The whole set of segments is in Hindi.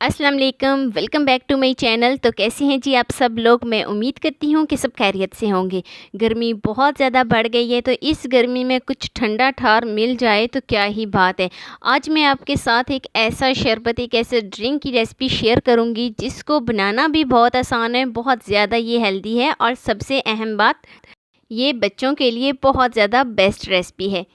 अस्सलाम वालेकुम, welcome back to my channel. तो कैसे हैं जी आप सब लोग। मैं उम्मीद करती हूँ कि सब खैरियत से होंगे। गर्मी बहुत ज़्यादा बढ़ गई है, तो इस गर्मी में कुछ ठंडा ठार मिल जाए तो क्या ही बात है। आज मैं आपके साथ एक ऐसा शरबत, एक ऐसे ड्रिंक की रेसिपी शेयर करूँगी जिसको बनाना भी बहुत आसान है, बहुत ज़्यादा ये हेल्दी है और सबसे अहम बात, ये बच्चों के लिए बहुत ज़्यादा बेस्ट रेसिपी है।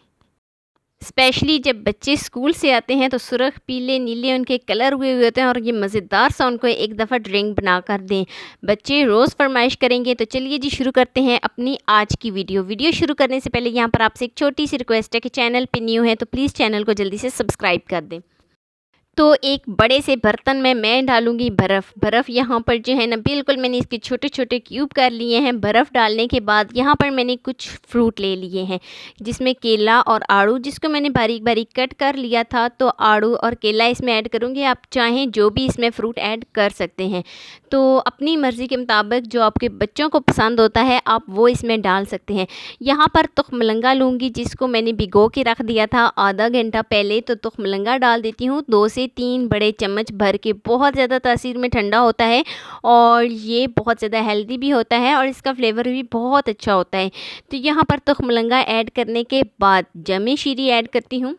स्पेशली जब बच्चे स्कूल से आते हैं तो सुर्ख पीले नीले उनके कलर हुए हुए होते हैं और ये मज़ेदार सा उनको एक दफ़ा ड्रिंक बना कर दें। बच्चे रोज़ फरमाइश करेंगे। तो चलिए जी शुरू करते हैं अपनी आज की वीडियो शुरू करने से पहले यहाँ पर आपसे एक छोटी सी रिक्वेस्ट है कि चैनल पे न्यू है तो प्लीज़ चैनल को जल्दी से सब्सक्राइब कर दें। तो एक बड़े से बर्तन में मैं डालूँगी बर्फ़ यहाँ पर जो है ना, बिल्कुल मैंने इसके छोटे-छोटे क्यूब कर लिए हैं। बर्फ़ डालने के बाद यहाँ पर मैंने कुछ फ्रूट ले लिए हैं, जिसमें केला और आड़ू, जिसको मैंने बारीक-बारीक कट कर लिया था। तो आड़ू और केला इसमें ऐड करूँगी। आप चाहें जो भी इसमें फ्रूट ऐड कर सकते हैं। तो अपनी मर्ज़ी के मुताबिक जो आपके बच्चों को पसंद होता है आप वो इसमें डाल सकते हैं। यहाँ पर तुख्मलंगा लूँगी, जिसको मैंने भिगो के रख दिया था आधा घंटा पहले। तो तुख्मलंगा डाल देती हूँ 2 से 3 बड़े चम्मच भर के। बहुत ज़्यादा तासीर में ठंडा होता है और ये बहुत ज़्यादा हेल्दी भी होता है और इसका फ्लेवर भी बहुत अच्छा होता है। तो यहाँ पर तुख्मलंगा ऐड करने के बाद जमे शीरी ऐड करती हूँ।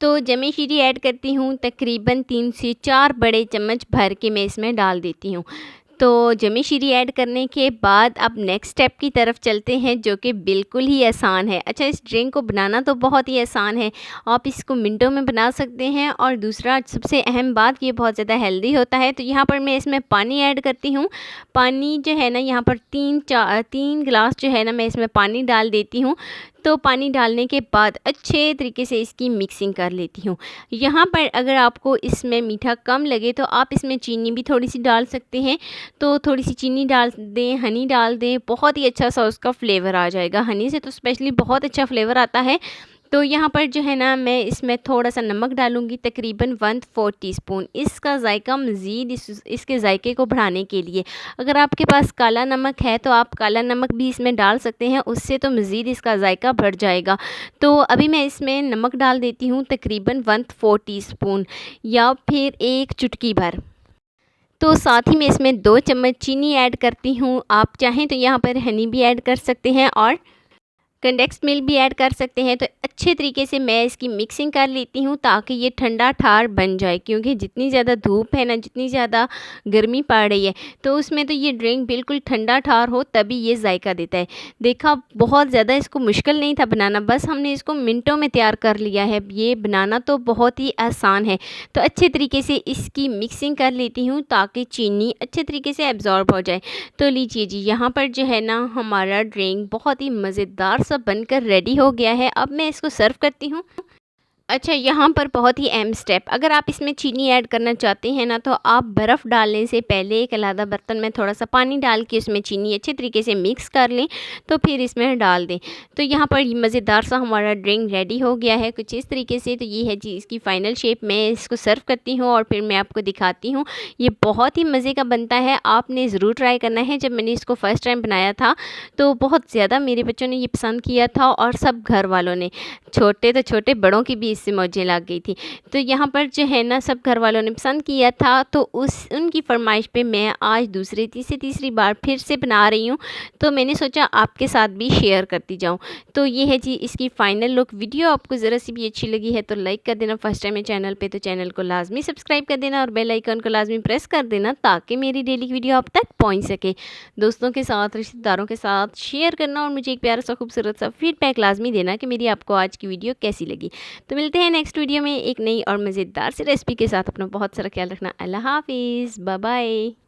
तो जमे शीरी ऐड करती हूँ, तकरीबन 3 से 4 बड़े चम्मच भर के मैं इसमें डाल देती हूँ। तो जमी शीरी ऐड करने के बाद अब नेक्स्ट स्टेप की तरफ चलते हैं, जो कि बिल्कुल ही आसान है। अच्छा, इस ड्रिंक को बनाना तो बहुत ही आसान है, आप इसको मिनटों में बना सकते हैं। और दूसरा सबसे अहम बात, ये बहुत ज़्यादा हेल्दी होता है। तो यहाँ पर मैं इसमें पानी ऐड करती हूँ। पानी जो है ना, यहाँ पर 3 गिलास जो है ना, मैं इसमें पानी डाल देती हूँ। तो पानी डालने के बाद अच्छे तरीके से इसकी मिक्सिंग कर लेती हूँ। यहाँ पर अगर आपको इसमें मीठा कम लगे तो आप इसमें चीनी भी थोड़ी सी डाल सकते हैं। तो थोड़ी सी चीनी डाल दें, हनी डाल दें, बहुत ही अच्छा सा उसका फ्लेवर आ जाएगा। हनी से तो स्पेशली बहुत अच्छा फ्लेवर आता है। तो यहाँ पर जो है ना, मैं इसमें थोड़ा सा नमक डालूँगी, तकरीबन 1/4 टीस्पून। इसका जायका मज़ीद इसके जायके को बढ़ाने के लिए, अगर आपके पास काला नमक है तो आप काला नमक भी इसमें डाल सकते हैं, उससे तो मज़ीद इसका जायका बढ़ जाएगा। तो अभी मैं इसमें नमक डाल देती हूँ, तकरीबन 1/4 टीस्पून या फिर 1 चुटकी भर। तो साथ ही मैं इसमें 2 चम्मच चीनी ऐड करती हूँ। आप चाहें तो यहाँ पर हनी भी ऐड कर सकते हैं और कंडेंस्ड मिल्क भी ऐड कर सकते हैं। तो अच्छे तरीके से मैं इसकी मिक्सिंग कर लेती हूँ ताकि ये ठंडा ठार बन जाए, क्योंकि जितनी ज़्यादा धूप है ना, जितनी ज़्यादा गर्मी पड़ रही है, तो उसमें तो ये ड्रिंक बिल्कुल ठंडा ठार हो तभी ये जायका देता है। देखा, बहुत ज़्यादा इसको मुश्किल नहीं था बनाना, बस हमने इसको मिनटों में तैयार कर लिया है। ये बनाना तो बहुत ही आसान है। तो अच्छे तरीके से इसकी मिक्सिंग कर लेती हूँ ताकि चीनी अच्छे तरीके से एब्जॉर्ब हो जाए। तो लीजिए जी, यहाँ पर जो है ना, हमारा ड्रिंक बहुत ही मज़ेदार सा बनकर रेडी हो गया है। अब मैं इसको सर्व करती हूँ। अच्छा, यहाँ पर बहुत ही अहम स्टेप, अगर आप इसमें चीनी ऐड करना चाहते हैं ना, तो आप बर्फ़ डालने से पहले एक अलग बर्तन में थोड़ा सा पानी डाल के उसमें चीनी अच्छे तरीके से मिक्स कर लें, तो फिर इसमें डाल दें। तो यहाँ पर मज़ेदार सा हमारा ड्रिंक रेडी हो गया है कुछ इस तरीके से। तो ये है जी इसकी फ़ाइनल शेप। मैं इसको सर्व करती हूँ और फिर मैं आपको दिखाती हूँ। ये बहुत ही मज़े का बनता है, आपने ज़रूर ट्राई करना है। जब मैंने इसको फ़र्स्ट टाइम बनाया था तो बहुत ज़्यादा मेरे बच्चों ने ये पसंद किया था और सब घर वालों ने, छोटे तो छोटे, बड़ों की भी इससे मौजें लग गई थी। तो यहाँ पर जो है ना, सब घर वालों ने पसंद किया था, तो उनकी फरमाइश पे मैं आज तीसरी बार फिर से बना रही हूँ। तो मैंने सोचा आपके साथ भी शेयर करती जाऊँ। तो ये है जी इसकी फ़ाइनल लुक। वीडियो आपको ज़रा सी भी अच्छी लगी है तो लाइक कर देना। फर्स्ट टाइम है चैनल पे तो चैनल को लाजमी सब्सक्राइब कर देना और बेल आइकन को लाजमी प्रेस कर देना ताकि मेरी डेली वीडियो आप तक पहुँच सके। दोस्तों के साथ, रिश्तेदारों के साथ शेयर करना और मुझे एक प्यारा सा खूबसूरत सा फीडबैक लाजमी देना कि मेरी आपको आज की वीडियो कैसी लगी। तो मिलते हैं नेक्स्ट वीडियो में एक नई और मज़ेदार सी रेसिपी के साथ। अपना बहुत सारा ख्याल रखना। अल्लाह हाफिज़, बाय बाय।